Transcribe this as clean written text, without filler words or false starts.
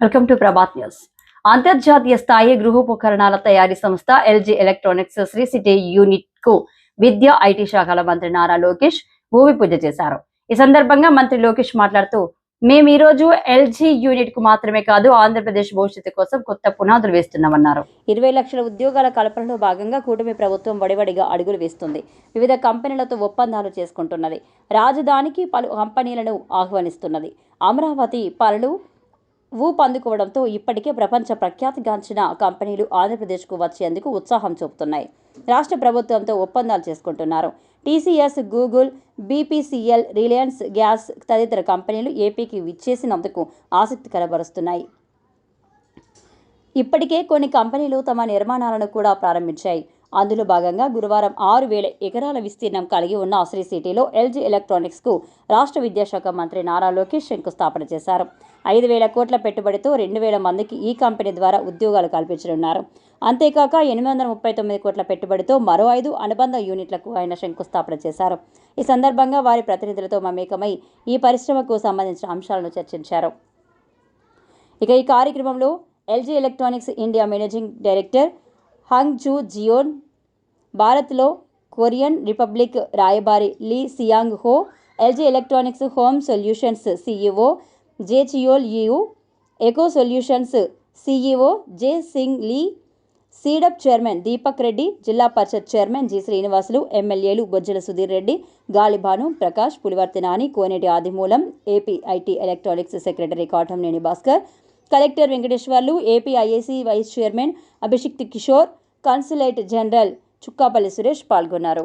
Welcome to Prabhat news. అంతర్జాతీయ స్థాయి గృహోపకరణాల తయారీ సంస్థ LG Electronics Sri City unit కు విద్య ఐటీ శాఖల మంత్రి నారా లోకేష్ భూమి పూజ చేశారు. ఈ సందర్భంగా మంత్రి లోకేష్ మాట్లాడుతూ, మేము ఈ రోజు ఎల్జీ యూనిట్ కు మాత్రమే కాదు ఆంధ్రప్రదేశ్ భవిష్యత్తు కోసం కొత్త పునాదులు వేస్తున్నామన్నారు. 20 లక్షల ఉద్యోగాల కల్పనలో భాగంగా కూటమి ప్రభుత్వం వడివడిగా అడుగులు వేస్తుంది. వివిధ కంపెనీలతో ఒప్పందాలు చేసుకుంటున్నది. రాజధానికి పలు కంపెనీలను ఆహ్వానిస్తున్నది. అమరావతి పనులు ఊపందుకోవడంతో ఇప్పటికే ప్రపంచ ప్రఖ్యాతిగాంచిన కంపెనీలు ఆంధ్రప్రదేశ్కు వచ్చేందుకు ఉత్సాహం చూపుతున్నాయి. రాష్ట్ర ప్రభుత్వంతో ఒప్పందాలు చేసుకుంటున్నారు. TCS, Google, BPCL, Reliance gas తదితర కంపెనీలు ఏపీకి విచ్చేసినందుకు ఆసక్తి కనబరుస్తున్నాయి. ఇప్పటికే కొన్ని కంపెనీలు తమ నిర్మాణాలను కూడా ప్రారంభించాయి. అందులో భాగంగా గురువారం 6,000 ఎకరాల విస్తీర్ణం కలిగి ఉన్న శ్రీ సిటీలో ఎల్జీ ఎలక్ట్రానిక్స్కు రాష్ట్ర విద్యాశాఖ మంత్రి నారా లోకేష్ శంకుస్థాపన చేశారు. 5,000 కోట్ల పెట్టుబడితో 2,000 మందికి ఈ కంపెనీ ద్వారా ఉద్యోగాలు కల్పించనున్నారు. అంతేకాక 839 కోట్ల పెట్టుబడితో మరో 5 అనుబంధ యూనిట్లకు ఆయన శంకుస్థాపన చేశారు. ఈ సందర్భంగా వారి ప్రతినిధులతో మమేకమై ఈ పరిశ్రమకు సంబంధించిన అంశాలను చర్చించారు. ఇక ఈ కార్యక్రమంలో LG electronics India managing director Hong Ju Jeon, భారత్లో కొరియన్ రిపబ్లిక్ రాయబారి Lee Seong Ho, LG electronics home solutions CEO Jae Cheol Yoo, eco solutions CEO Jae Sung Lee, Seedap chairman Deepak Reddy, zilla parishad chairman G Srinivasulu, ఎమ్మెల్యేలు Bojjala Sudheer Reddy, Galibhanu Prakash, Pulivarthi Nani, Koneti Adimulam, AP IT electronics secretary Katamneni Bhaskar, collector Venkateswarlu, AP IAC vice chairman Abhishikt Kishore, consulate general Chukkapalli Suresh పాల్గొన్నారు.